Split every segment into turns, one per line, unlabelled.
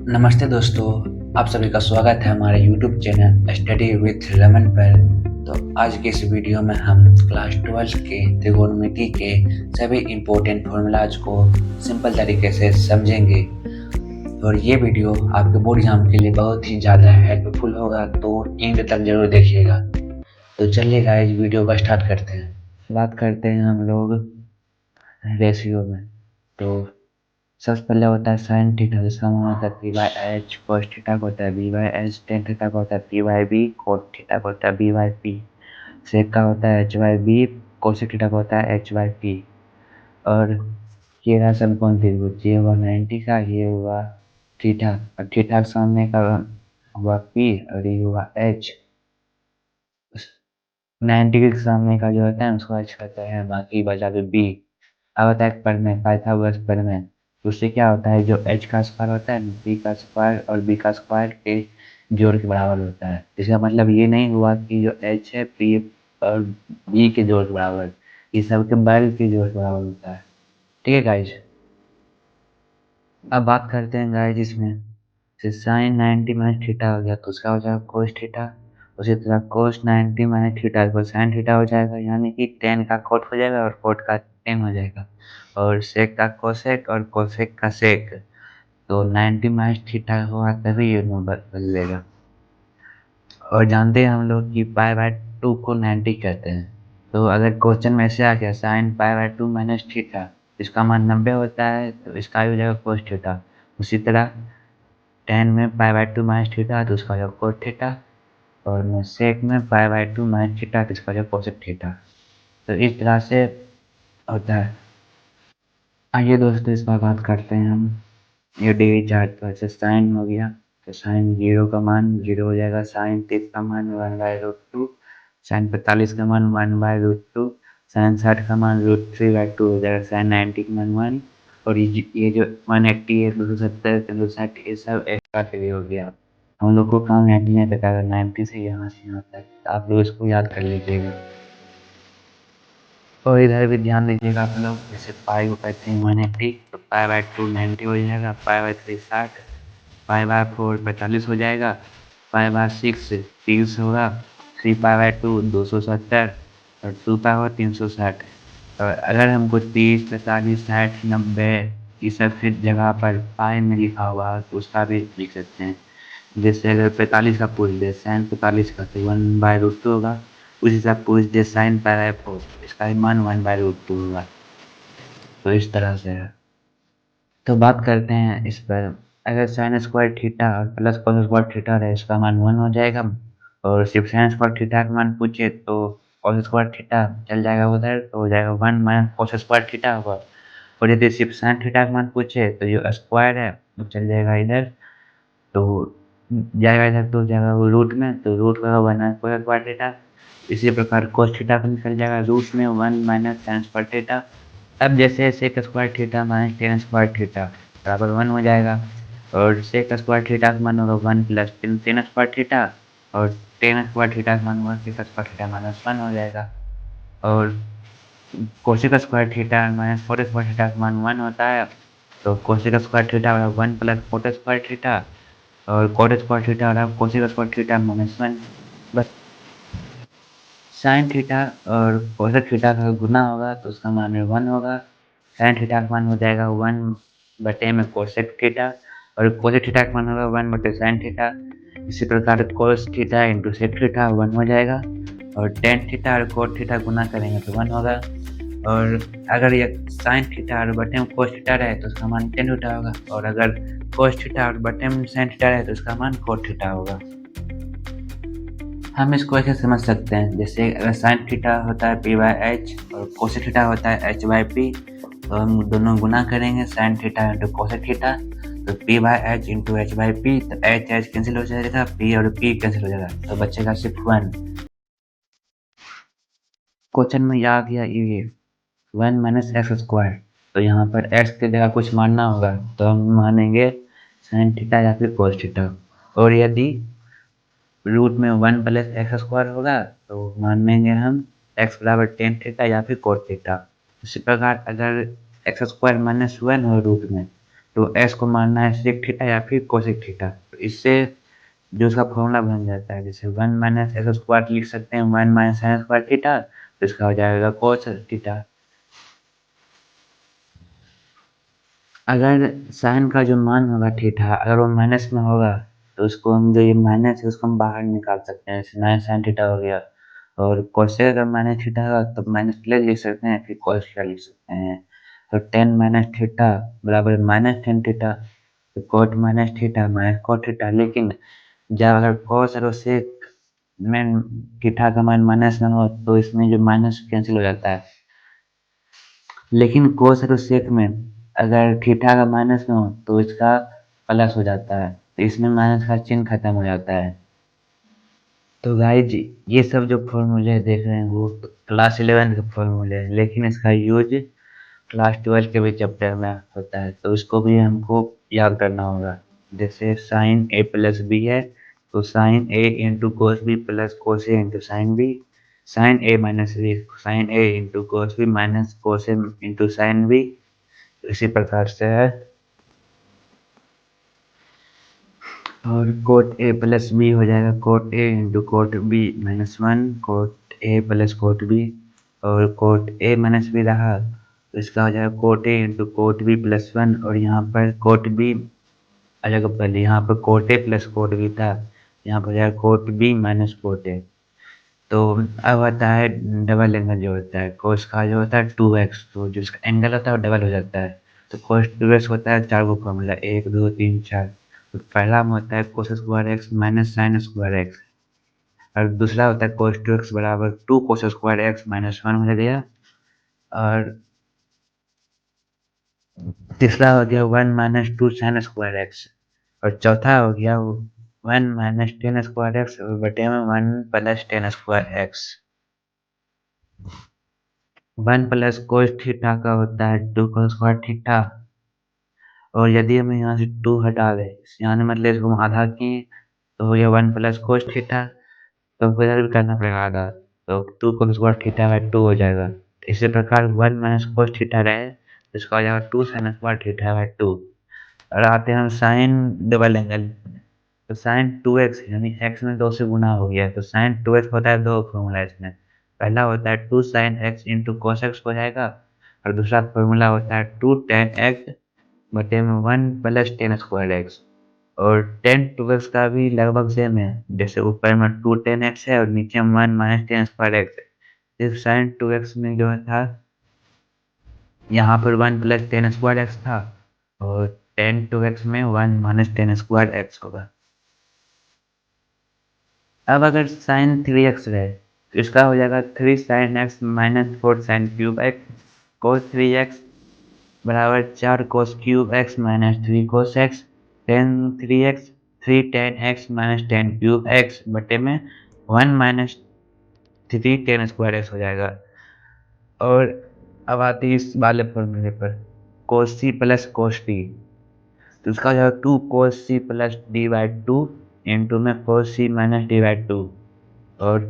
नमस्ते दोस्तों, आप सभी का स्वागत है हमारे YouTube channel study with Raman पर। तो आज के इस वीडियो में हम क्लास 12 के त्रिकोणमिति के सभी इम्पोर्टेंट फॉर्मूलाज को सिंपल तरीके से समझेंगे और ये वीडियो आपके बोर्ड एग्जाम के लिए बहुत ही ज़्यादा हेल्पफुल होगा, तो एंड तक जरूर देखिएगा। तो चलिए गाइस, वीडियो का स्टार्ट करते हैं। बात करते हैं हम लोग रेशियो में। तो सबसे पहले होता है साइन थीटा, जिसका मान होता है P by H. Cos theta को होता है B by H. Tan theta को होता है P by B. Cot theta को होता है बी बाई पी। सेक का होता है H by B. Cosec theta का होता है एच बाई पी। और ये रहा समकोण त्रिभुज, ये हुआ 90 का, ये हुआ थीटा, और थीटा के सामने का हुआ पी और ये हुआ एच। 90 के सामने का जो होता है उसको एच कहते हैं, बाकी बचा तो बी। अब होता है परिमेय, पाइथागोरस परिमेय। उससे क्या होता है, जो एच का स्क्वायर होता है बी का स्क्वायर और बी का स्क्वायर के जोड़ के बराबर होता है। इसका मतलब ये नहीं हुआ कि जो एच है पी और बी के जोड़ के बराबर, ये सब के वर्ग के जोड़ के बराबर होता है। ठीक है गाइज। अब बात करते हैं गाइज इसमें से साइन 90 माइनस थीटा हो गया तो उसका हो जाएगा कोस थीटा। उसी तरह कोस 90 माइनस थीटा को साइन थीटा हो जाएगा, यानी कि टेन का कोट हो जाएगा और कोट का टेन हो जाएगा। और सेक का कोसेक और कोसेक का सेक, तो 90 माइनस थीटा होगा तभी ये नंबर बदलेगा। और जानते हैं हम लोग कि पाई बाय 2 को 90 कहते हैं। तो अगर क्वेश्चन में से आ गया sine pi by 2 minus theta, इसका मान 90 होता है तो इसका हो जाएगा कोस थीटा। उसी तरह टेन में पाई बाय 2 माइनस थीटा तो उसका हो जाएगा कोस थीटा। और में सेक में पाई बाय 2 माइनस थीटा तो इसका हो जाएगा कोसेक थीटा। तो इस तरह से होता है। आइए दोस्तों, इस बार बात करते हैं हम ये डिग्री चार्ट पर। जैसे साइन हो गया तो साइन 0 का मान 0 हो जाएगा। साइन 30 का मान 1/√2। साइन 45 का मान 1/√2। साइन 60 का मान √3/2 हो जाएगा। साइन 90 का मान 1। और ये जो 180 है, 270, 360, ये सब एक्स्ट्रा के लिए हो गया। हम लोग को काम 90 में पता है, 90 से यहाँ तक आप लोग इसको याद कर लीजिएगा। और इधर भी ध्यान दीजिएगा आप लोग, जैसे पाई को कहते हैं 180, तो पाई बाय 2 90 हो जाएगा। Pi by 3 60। पाई बाय 4 45 हो जाएगा। पाई बाय 6 30 होगा। 3 पाई बाय 2 270 और 2 पाई बाय 360। और अगर हमको 30 45 60 90 ये सब फिर जगह पर पाई में लिखा हुआ तो उसका भी लिख सकते हैं। जैसे अगर 45 का पूछ दे, साइन 45 का तो 1/√2 होगा। उसी हिसाब पूछ दे साइन पाई बाय 4, इसका भी मान 1/√2 होगा। तो इस तरह से है। तो बात करते हैं इस पर, अगर साइन स्क्वायर थीटा और प्लस कॉस स्क्वायर थीटा रहे, इसका मान 1 हो जाएगा। और सिर्फ साइन स्क्वायर थीटा का मान पूछे तो कॉस स्क्वायर थीटा चल जाएगा उधर, तो हो जाएगा 1 माइनस कॉस स्क्वायर थीटा होगा। और यदि सिर्फ साइन थीटा का मान पूछे तो जो स्क्वायर है वो चल जाएगा इधर, तो जाएगा इधर, तो जाएगा वो रूट में, तो रूट का 1 माइनस कॉस स्क्वायर थीटा। इसी प्रकार cos थीटा का निकल जाएगा रूट में 1 माइनस tan स्क्वायर थीटा। अब जैसे sec square theta minus tan square theta बराबर 1 हो जाएगा। और sec स्क्वायर थीटा का मान होगा 1 प्लस tan स्क्वायर थीटा। और tan स्क्वायर थीटा का मान होगा sec स्क्वायर थीटा माइनस 1 हो जाएगा। और cosec square theta minus coat square theta का मान 1 होता है, तो cosec square theta 1 plus coat square theta. और कोट स्क्वायर थीटा और कोसेक स्क्वायर थीटा माइनस 1। बस साइन थीटा और कोसेक थीटा का गुना होगा तो उसका मान 1 होगा। साइन थीटा का मान हो जाएगा 1 में कोसेक थीटा, और कोसेक थीटा का मान होगा 1/sin थीटा। इसी प्रकार cos theta into sec theta 1 हो जाएगा। और टेन थीटा और कोट थीटा गुना करेंगे तो 1 होगा। और अगर ये साइन थीटा और बटे में कोस थीटा रहे तो उसका मान टेन थीटा होगा। और अगर कोस थीटा और बटे में साइन थीटा रहे तो उसका मान कोट थीटा होगा। हम इसको ऐसे समझ सकते हैं, जैसे अगर साइन थीटा होता है पी बाई एच और कोसेक थीटा होता है एच बाई पी, तो हम दोनों गुना करेंगे sine theta into cosec theta, तो P by H into H by P, तो एच एच कैंसिल हो जाएगा, पी और पी कैंसिल हो जाएगा, तो बचेगा सिर्फ 1। क्वेश्चन में आ गया ये 1 माइनस एक्स स्क्वायर, तो यहाँ पर एक्स की जगह कुछ मानना होगा, तो हम मानेंगे साइन थीटा या फिर कोस थीटा। और यदि रूट में 1 प्लस एक्स स्क्वायर होगा तो मानेंगे हम एक्स बराबर टेन थीटा या फिर कोट थीटा। इसी प्रकार अगर एक्स स्क्वायर माइनस 1 हो रूट में तो एस को मानना है सेक थीटा या फिर कोसेक थीटा। तो इससे जो उसका फॉर्मूला बन जाता है, जैसे 1 माइनस एक्स स्क्वायर लिख सकते हैं 1 माइनस साइन स्क्वायर थीटा, तो इसका हो जाएगा कोस थीटा। अगर साइन का जो मान होगा थीटा अगर वो माइनस में होगा तो उसको हम जो ये माइनस है उसको हम बाहर निकाल सकते हैं, जैसे माइनस साइन थीटा हो गया। और कोसेक अगर माइनस थीटा होगा तो माइनस प्लस लिख सकते हैं, फिर कोस थीटा लिख सकते हैं। तो टेन माइनस थीटा बराबर माइनस टेन थीटा, तो cot minus theta minus cot theta. लेकिन जब अगर कोस और सेक में थीटा का मान माइनस में हो तो इसमें जो माइनस कैंसिल हो जाता है। लेकिन कोस और सेक में अगर थीटा का माइनस में हो तो इसका प्लस हो जाता है, तो इसमें माइनस का चिन्ह खत्म हो जाता है। तो गाइज ये सब जो फॉर्मूले देख रहे हैं वो क्लास 11 के फॉर्मूले हैं, लेकिन इसका यूज क्लास 12 के भी चैप्टर में होता है, तो उसको भी हमको याद करना होगा। जैसे साइन ए प्लस बी है तो sine A into cos B plus cos A into sine B, sine A minus B sine A into cos B minus cos A into sine B. इसी प्रकार से है। और कोट ए प्लस बी हो जाएगा cot A into cot B minus one, cot A plus cot B. और cot A minus B रहा तो इसका हो जाएगा cot A into cot B plus one. और यहाँ पर कोट बी आ जाएगा, पहले यहाँ पर cot A plus cot B था, यहाँ पर हो जाएगा cot B minus cot A. तो अब आता है डबल एंगल जो होता है कोस का जो होता है 2x, तो जो इसका एंगल होता है वो डबल हो जाता है। तो कोस 2x होता है 4 को फॉर्मूला 1 2 3 4। तो पहला में होता है cos square x minus sine square x, और दूसरा होता है कोस 2x बराबर 2 कोस स्क्वायर एक्स माइनस 1 हो गया। और तीसरा हो गया 1 माइनस 2 साइन स्क्वायर एक्स। और चौथा हो गया 1 माइनस टेन स्क्वायर एक्स और बटे में 1 plus ten square x. 1 plus cos theta का होता है 2 कोस स्क्वायर थीटा। और यदि हम यहाँ से 2 हटा दें, यहाँ मतलब इसको हम आधा किए तो हो गया 1 प्लस कोस थीटा, तो फिर भी करना पड़ेगा आधा, तो 2 कोस स्क्वायर थीटा बाई 2 हो जाएगा। तो इसी प्रकार 1 माइनस कोस थीटा रहे तो इसका हो जाएगा 2 साइन स्क्वायर थीटा बाई 2। और आते हैं हम साइन डबल एंगल, तो साइन 2x यानी x में 2 से गुना हो गया, तो साइन 2x होता है दो फॉर्मूला इसमें। पहला होता है 2 sine x into cos x हो जाएगा, और दूसरा फॉर्मूला होता है 2 टेन एक्स बटे में 1 प्लस टेन स्क्वायर एक्स। और टेन टू एक्स का भी लगभग सेम है, जैसे ऊपर में 2 टेन एक्स है और नीचे में 1 माइनस टेन स्क्वायर एक्स है। सिर्फ साइन 2x में जो था यहाँ पर 1 प्लस टेन स्क्वायर एक्स था, और टेन टू एक्स में 1 माइनस टेन स्क्वायर एक्स होगा। अब अगर साइन 3x रहे तो इसका हो जाएगा 3 sine x minus 4 sine cube x cos 3x बराबर 4 cos cube x minus 3 cos x tan 3x 3 tan x minus tan cube x बटे में 1 माइनस 3 टेन स्क्वायर एक्स हो जाएगा। और अब आती है इस वाले फॉर्मूले पर कोस सी प्लस कोस डी, तो इसका हो जाएगा 2 cos C plus D by 2 into में cos C minus D by 2। और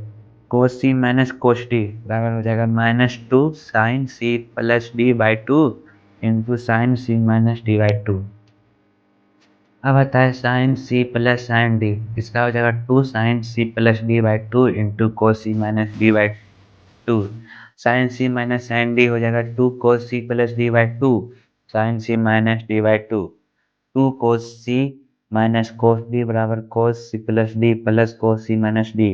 कोस सी माइनस कोस डी बराबर हो जाएगा minus 2 sine C plus D by 2 into sine C minus D by 2। अब आता है sine C plus sine D, इसका हो जाएगा 2 sine C plus D by 2 into cos C minus D by 2। Sine C minus sine D हो जाएगा 2 cos C plus D by 2 sine C minus D by 2। 2 cos C minus cos D बराबर cos C plus D plus cos C minus D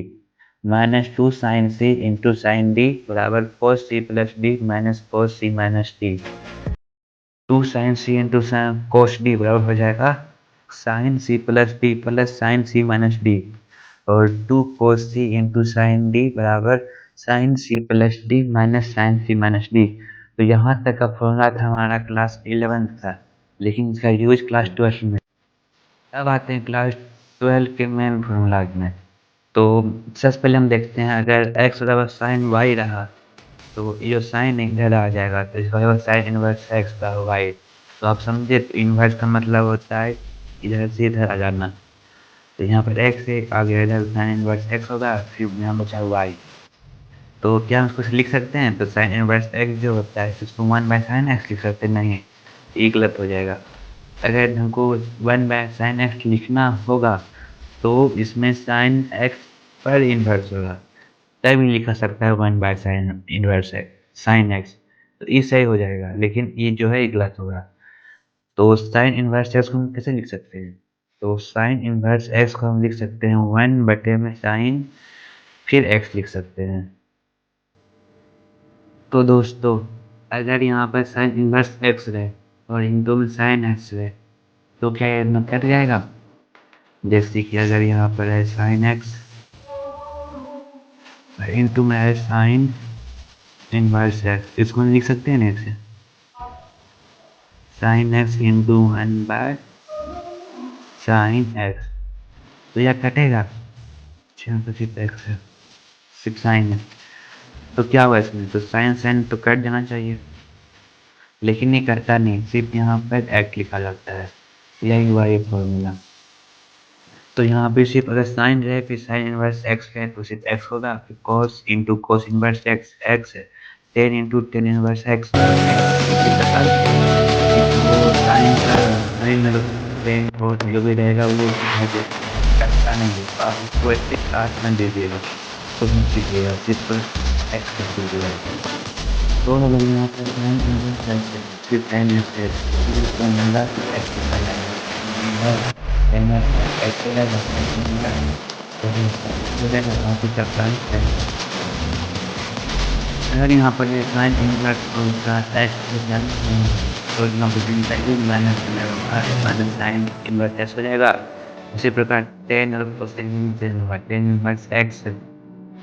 minus 2 sine C into sine D बराबर cos C plus D minus cos C minus D. 2 sine C into cos D बराबर हो जाएगा sine C plus sine C minus D. और 2 cos C into sine D बराबर sine C plus D minus sine C minus D. तो यहाँ तक का formula था हमारा क्लास 11 था, लेकिन इसका यूज क्लास 12 में। अब आते हैं क्लास 12 के मेन फॉर्मूला में। तो सबसे पहले हम देखते हैं अगर x बराबर साइन वाई रहा तो ये जो साइन इधर आ जाएगा, तो इसका होगा साइन इनवर्स एक्स का वाई। तो आप समझे, तो इनवर्स का मतलब होता है इधर से इधर आ जाना। तो यहाँ पर एक्स से आ गया, इधर साइन इनवर्स एक्स होगा, फिर यहाँ बचा वाई। तो क्या हम इसको लिख सकते हैं, तो साइन इनवर्स एक्स जो होता है उसको 1 बाई साइन एक्स लिख सकते हैं, नहीं ये गलत हो जाएगा। अगर हमको 1/sin x लिखना होगा तो इसमें sin x पर इन्वर्स होगा, तभी लिखा सकता है 1/sin 1 तो ये सही हो जाएगा, लेकिन ये जो है ये गलत होगा। तो साइन इनवर्स एक्स को हम कैसे लिख सकते हैं? तो साइन इनवर्स एक्स को हम लिख सकते हैं 1/sin फिर x लिख सकते हैं। तो दोस्तों, अगर यहाँ पर साइन इनवर्स एक्स रहे और इनटू में साइन एक्स रहे तो क्या ये इतना कट जाएगा? जैसे कि अगर यहाँ पर है साइन एक्स इनटू में है साइन इनवर्स एक्स, इसको हम लिख सकते हैं ना ऐसे, sine x into 1/sin x, तो यह कटेगा, तो सिर्फ एक्स है, सिर्फ साइन है। तो क्या हुआ इसमें? तो साइन साइन तो कट जाना चाहिए, लेकिन ये करता नहीं, सिर्फ यहाँ पर एक्ट लिखा जाता है। यही हुआ ये फॉर्मूला। तो यहाँ पे सिर्फ अगर साइन रहे फिर साइन इनवर्स एक्स है तो सिर्फ एक्स होगा, फिर cos into cos inverse X X है, tan into tan inverse X इसी प्रकार साइन का साइन टेन और जो भी रहेगा वो करता नहीं है, आप उसको ऐसे काट में दे दिएगा तो सीखिएगा, सिर्फ एक्स कर दीजिएगा। तो अगर यहाँ पर साइन इनवर्स एक्स है फिर साइन एक्स है, फिर इसका नंबर एक्स लिखा जाएगा, एक्स रहेगा काफ़ी चक्कर है। अगर यहाँ पर साइन इनवर्स का तो यहाँ पर माइनस साइन इनवर्स एक्स हो जाएगा। इसी प्रकार टेन और ten inverse X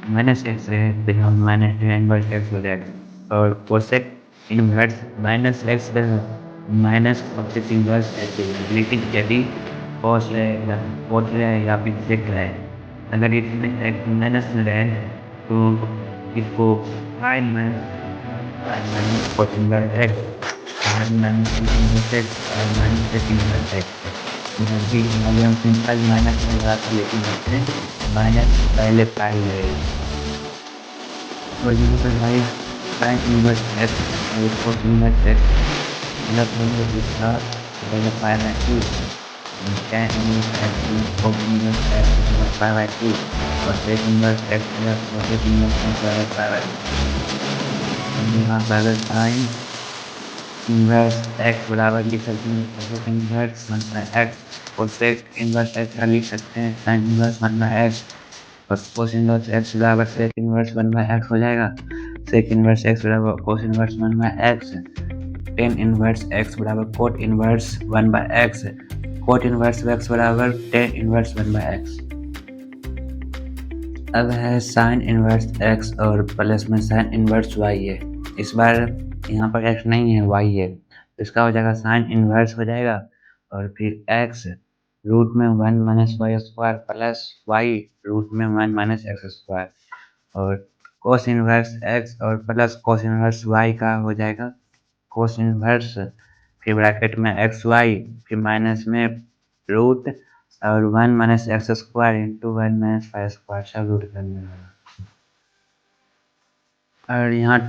minus x है तो यहाँ माइनस टेन इनवर्स एक्स हो जाएगा, और cosec inverse minus x minus cosec inverse x, लेकिन यदि कॉस है या कॉस है या फिर सेक है, अगर इसमें एक माइनस में रहे तो इसको साइन में minus cos inverse X minus inverse X और माइनस सेक इनवर्स एक्स, जबकि अगर हम सिंपल माइनस में लगा तो लेकिन माइनस पहले पाई जाएगी और यहाँ पर भाई साइन इनवर्स एक्स और कोस इनवर्स एक्स मतलब हम लोग इसका पहले pi by 2 tan inverse x cos inverse x pi by 2 और sec inverse x plus cosec inverse x pi by 2। यहाँ पर अगर साइन इनवर्स एक्स बराबर लिख सकते हैं कोसेक इनवर्स 1/x और सेक इनवर्स एक्स का लिख सकते हैं साइन इनवर्स 1/x और कोस इनवर्स एक्स बराबर सेक इनवर्स 1/x हो जाएगा। सेक इनवर्स एक्स बराबर cos inverse 1/x, tan inverse X बराबर cot inverse 1/x, cot inverse X बराबर टेन इनवर्स 1/x। अब है साइन इनवर्स एक्स और प्लस में साइन इनवर्स वाई है, इस बार यहाँ पर एक्स नहीं है वाई है, तो इसका हो जाएगा साइन इनवर्स हो जाएगा और फिर एक्स रूट में 1 - y² प्लस वाई रूट में 1 - x² और कोस इनवर्स एक्स और प्लस कोस इनवर्स वाई का हो जाएगा कोस इनवर्स फिर ब्रैकेट में एक्स वाई फिर माइनस में रूट और 1 - x² इंटू 1 - 5² सब रूट करने वाला, और यहाँ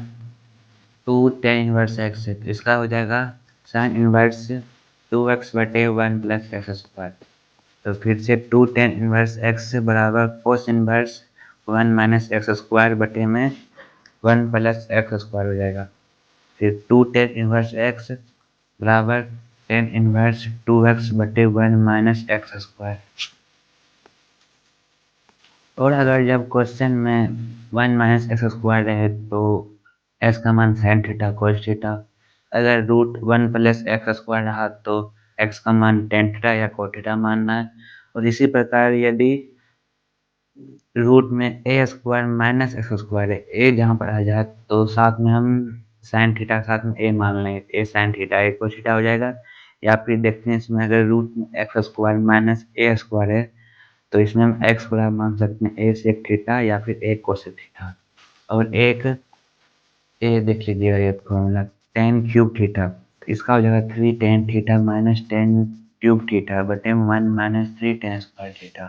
2 tan इनवर्स एक्स है तो इसका हो जाएगा साइन इनवर्स 2x/1 + x², तो फिर से 2 tan इनवर्स एक्स बराबर कोस इनवर्स 1 - x² बटे में 1 + x² हो जाएगा, फिर 2 tan इनवर्स एक्स बराबर tan इनवर्स 2x/1 - x²। और अगर जब क्वेश्चन में 1 - x² रहे तो x का मान sin थीटा cos थीटा, अगर रूट 1 + x² रहा तो x का मान tan थीटा या cos थीटा मानना है, और इसी प्रकार यदि रूट में a² - x² है, a जहाँ पर आ जाए तो साथ में हम sin थीटा साथ में a मान लें, a sin theta a cos theta हो जाएगा, या फिर देखते हैं इसमें अगर रूट में x² - a² है तो इसमें हम x बराबर मान सकते हैं a sec थीटा या फिर a cosec थीटा, और एक a देख लीजिएगा ये फॉर्मूला tan क्यूब थीटा, इसका हो जाएगा 3 tan theta minus tan cube theta बटे 1 - 3 tan स्क्वायर थीटा।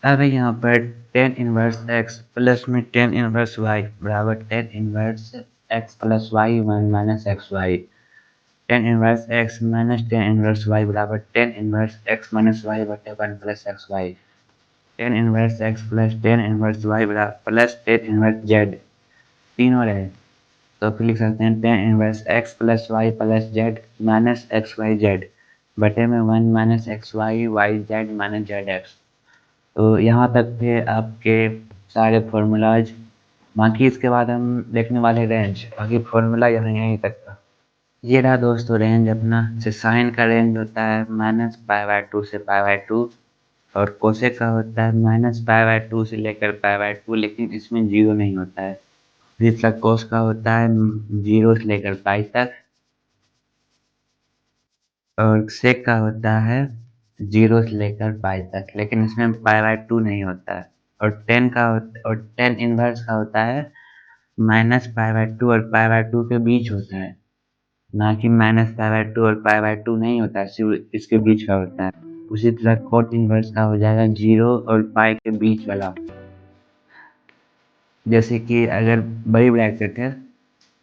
अब यहाँ पर tan इनवर्स x प्लस में tan इनवर्स y बराबर tan inverse x plus y 1 - xy, tan inverse X minus tan inverse Y बराबर tan inverse X minus Y बटे one plus X Y. Tan inverse x plus tan inverse Y बराबर plus tan inverse Z. तीन और है तो फिर लिख सकते हैं tan inverse x plus Y plus Z minus x Y Z बटे में one minus x y y z minus z x. तो यहाँ तक थे आपके सारे फॉर्मूलाज। बाकी इसके बाद हम देखने वाले रेंज, बाकी फॉर्मूला यहाँ यहीं तक था। ये रहा दोस्तों रेंज अपना। से साइन का रेंज होता है माइनस पाई बाय टू से पाई बाय टू और कोसेक का होता है माइनस पाई बाय टू से लेकर पाई बाय टू, लेकिन इसमें जीरो नहीं होता है। फिर कोस का होता है जीरो से लेकर पाई तक और सेक का होता है जीरो से लेकर पाई तक, लेकिन इसमें पाई बाय टू नहीं होता है। और टेन इनवर्स का होता है माइनस पाई बाय टू और पाई बाय टू के बीच होता है, ना कि माइनस पाई बाय टू और पाई बाय टू नहीं होता है, सिर्फ इसके बीच का होता है। उसी तरह कॉट इनवर्स का हो जाएगा जीरो और पाई के बीच वाला। जैसे कि अगर बड़ी ब्रैकेट है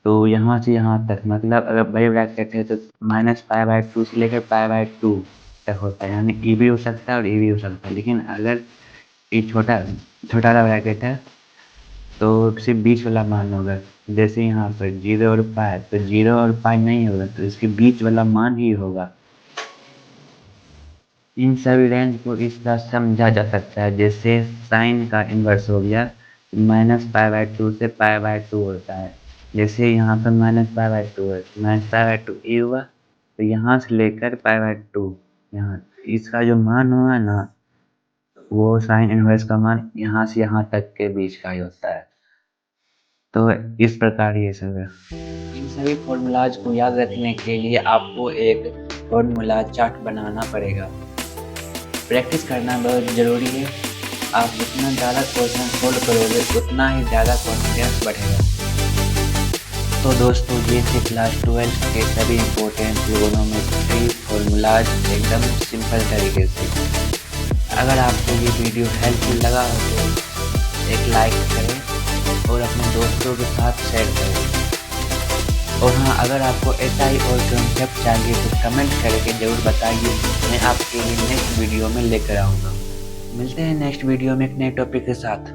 तो यहाँ से यहाँ तक, मतलब अगर बड़ी ब्रैकेट है तो माइनस पाई बाय टू से लेकर पाई बाय टू तक होता है, यानी ई भी हो सकता है और ई भी हो सकता है। लेकिन अगर ये छोटा छोटा वाला ब्रैकेट है तो सिर्फ बीच वाला मान होगा। जैसे यहाँ पर जीरो और पाई, तो जीरो और पाई नहीं होगा तो इसके बीच वाला मान ही होगा। इन सभी रेंज को इस तरह समझा जा सकता है, जैसे साइन का इन्वर्स हो गया माइनस पाई बाय टू से पाई बाय टू होता है। जैसे यहाँ पर माइनस पाई बाय टू है, माइनस पाई बाय टू ए हुआ तो यहाँ से लेकर पाई बाय टू, यहाँ इसका जो मान हुआ ना वो साइन इन्वर्स का मान यहाँ से यहाँ तक के बीच का ही होता है। तो इस प्रकार ये सब है। इन सभी फॉर्मूलाज को याद रखने के लिए आपको एक फॉर्मूला चार्ट बनाना पड़ेगा। प्रैक्टिस करना बहुत ज़रूरी है। आप जितना ज़्यादा क्वेश्चन सोल्व करोगे उतना ही ज़्यादा कॉन्फिडेंस बढ़ेगा। तो दोस्तों ये थे क्लास 12 के सभी इम्पोर्टेंट ट्रिगोनोमेट्री फॉर्मूलाज एकदम सिंपल तरीके से। अगर आपको ये वीडियो हेल्पफुल लगा हो तो एक लाइक करें और अपने दोस्तों के साथ शेयर करें। और हाँ, अगर आपको ऐसा ही और कॉन्सेप्ट चाहिए तो कमेंट करके ज़रूर बताइए, मैं आपके लिए नेक्स्ट वीडियो में लेकर आऊँगा। मिलते हैं नेक्स्ट वीडियो में एक नए टॉपिक के साथ।